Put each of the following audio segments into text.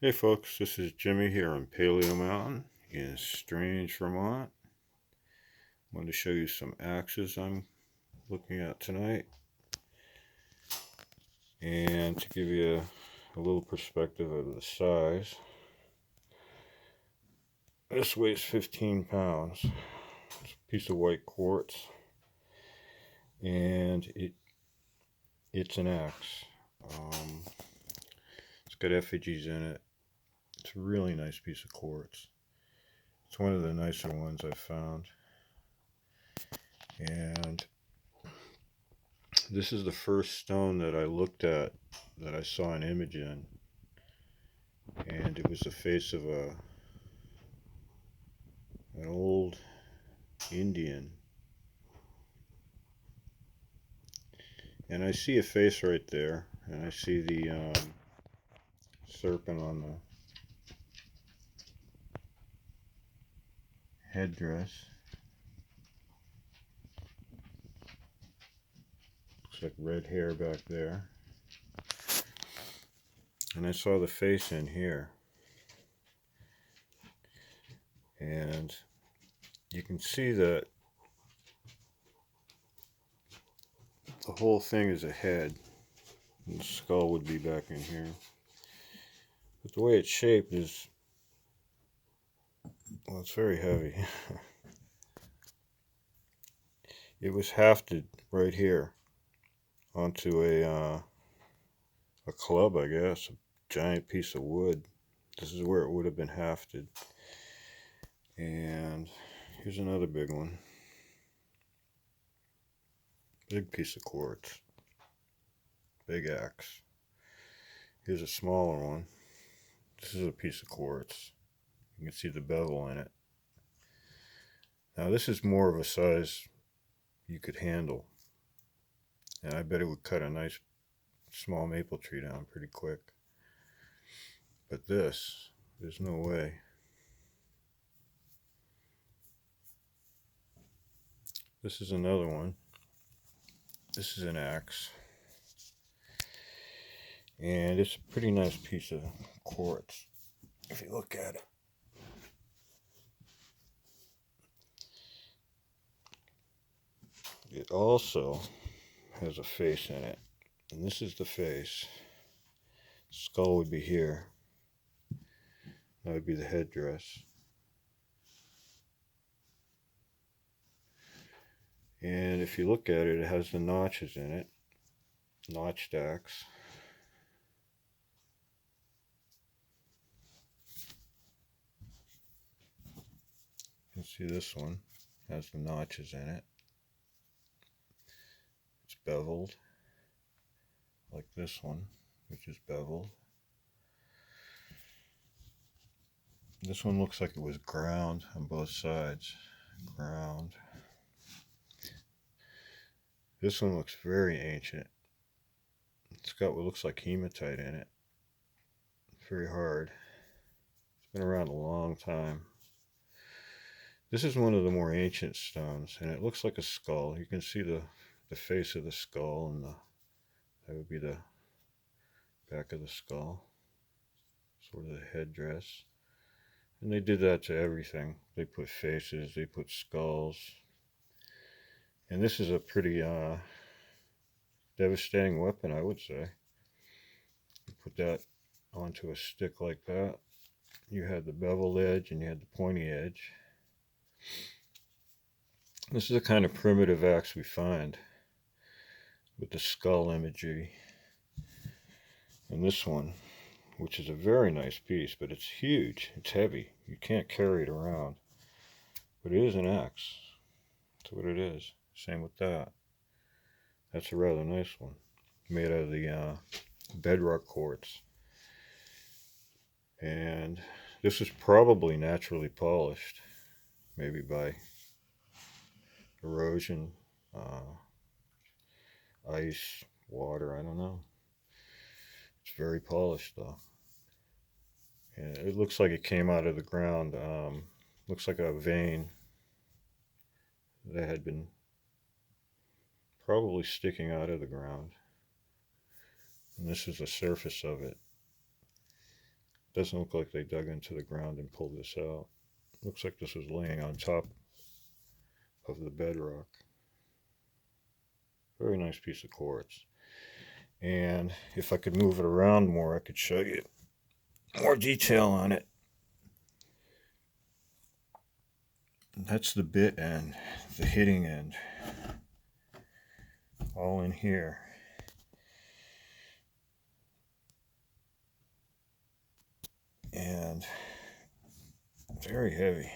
Hey folks, this is Jimmy here on Paleo Mountain in Strange, Vermont. I wanted to show you some axes I'm looking at tonight, and to give you a little perspective of the size. This weighs 15 pounds. It's a piece of white quartz, and it's an axe. It's got effigies in it. It's a really nice piece of quartz. It's one of the nicer ones I've found. And this is the first stone that I looked at that I saw an image in. And it was the face of an old Indian. And I see a face right there. And I see the serpent on the headdress. Looks like red hair back there. And I saw the face in here. And you can see that the whole thing is a head. And the skull would be back in here. But the way it's shaped is, well, it's very heavy. It was hafted right here onto a club, I guess, a giant piece of wood. This is where it would have been hafted. And here's another big one. Big piece of quartz. Big axe. Here's a smaller one. This is a piece of quartz. You can see the bevel in it. Now this is more of a size you could handle. And I bet it would cut a nice small maple tree down pretty quick. But this, there's no way. This is another one. This is an axe. And it's a pretty nice piece of quartz, if you look at it. It also has a face in it. And this is the face. Skull would be here. That would be the headdress. And if you look at it, it has the notches in it. Notched axe. You can see this one has the notches in it. It's beveled, like this one, which is beveled. This one looks like it was ground on both sides. Ground. This one looks very ancient. It's got what looks like hematite in it. Very hard. It's been around a long time. This is one of the more ancient stones, and it looks like a skull. You can see the face of the skull, and that would be the back of the skull, sort of the headdress. And they did that to everything. They put faces, they put skulls. And this is a pretty devastating weapon, I would say. You put that onto a stick like that. You had the beveled edge and you had the pointy edge. This is the kind of primitive axe we find with the skull imagery. And this one, which is a very nice piece, but it's huge, it's heavy. You can't carry it around. But it is an axe. That's what it is. Same with that. That's a rather nice one. Made out of the bedrock quartz. And this is probably naturally polished. Maybe by erosion, ice, water, I don't know. It's very polished though. And it looks like it came out of the ground. Looks like a vein that had been probably sticking out of the ground. And this is the surface of it. Doesn't look like they dug into the ground and pulled this out. Looks like this was laying on top of the bedrock. Very nice piece of quartz. And if I could move it around more, I could show you more detail on it. That's the bit end, the hitting end, all in here. And very heavy.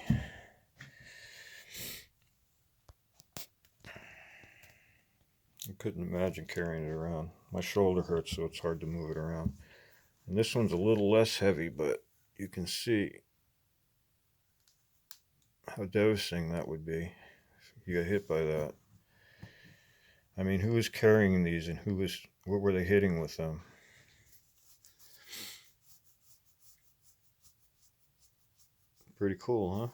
I couldn't imagine carrying it around. My shoulder hurts, so it's hard to move it around. And this one's a little less heavy, but you can see how devastating that would be if you got hit by that. I mean, who was carrying these and what were they hitting with them? Pretty cool,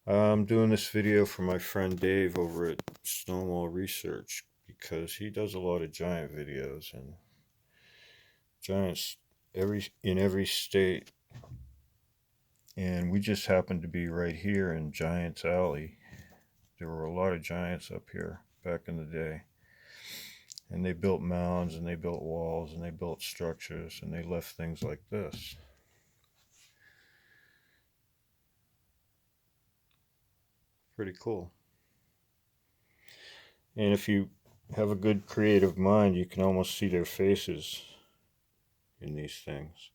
huh? I'm doing this video for my friend Dave over at Stonewall Research because he does a lot of giant videos, and giants in every state. And we just happened to be right here in Giants Alley. There were a lot of giants up here back in the day. And they built mounds, and they built walls, and they built structures, and they left things like this. Pretty cool. And if you have a good creative mind, you can almost see their faces in these things.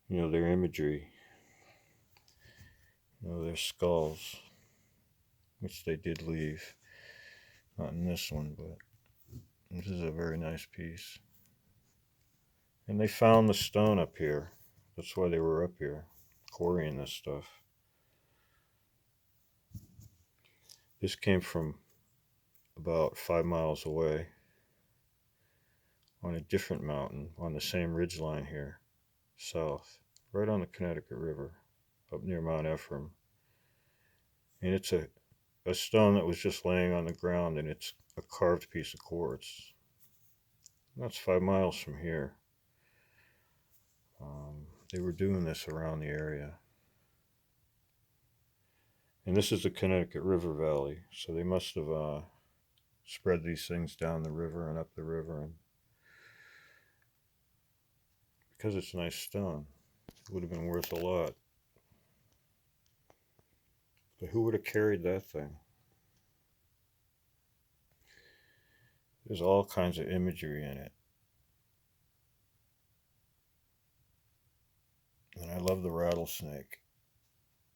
You know, their imagery. You know, their skulls, which they did leave. Not in this one, but this is a very nice piece. And they found the stone up here. That's why they were up here, quarrying this stuff. This came from about 5 miles away on a different mountain on the same ridgeline here, south, right on the Connecticut River, up near Mount Ephraim. And it's a stone that was just laying on the ground, and it's a carved piece of quartz. That's 5 miles from here. They were doing this around the area. And this is the Connecticut River Valley, so they must have spread these things down the river and up the river. And because it's nice stone, it would have been worth a lot. But who would have carried that thing? There's all kinds of imagery in it. And I love the rattlesnake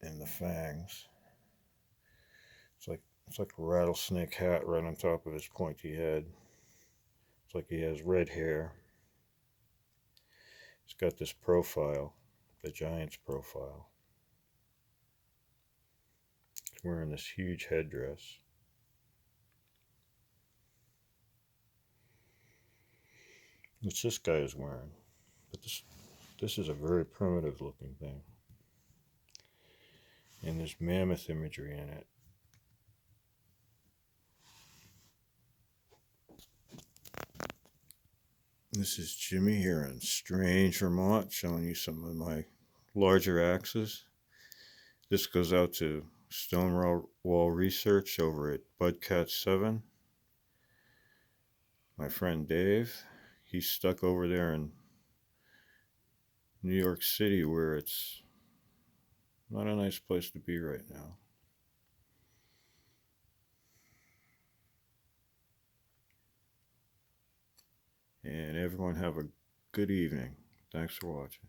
and the fangs. It's like a rattlesnake hat right on top of his pointy head. It's like he has red hair. He's got this profile, the giant's profile. He's wearing this huge headdress. Which this guy is wearing. But this is a very primitive looking thing. And there's mammoth imagery in it. This is Jimmy here in Strange, Vermont, showing you some of my larger axes. This goes out to Stonewall Research over at Budcat 7. My friend Dave, he's stuck over there in New York City, where it's not a nice place to be right now. And everyone have a good evening. Thanks for watching.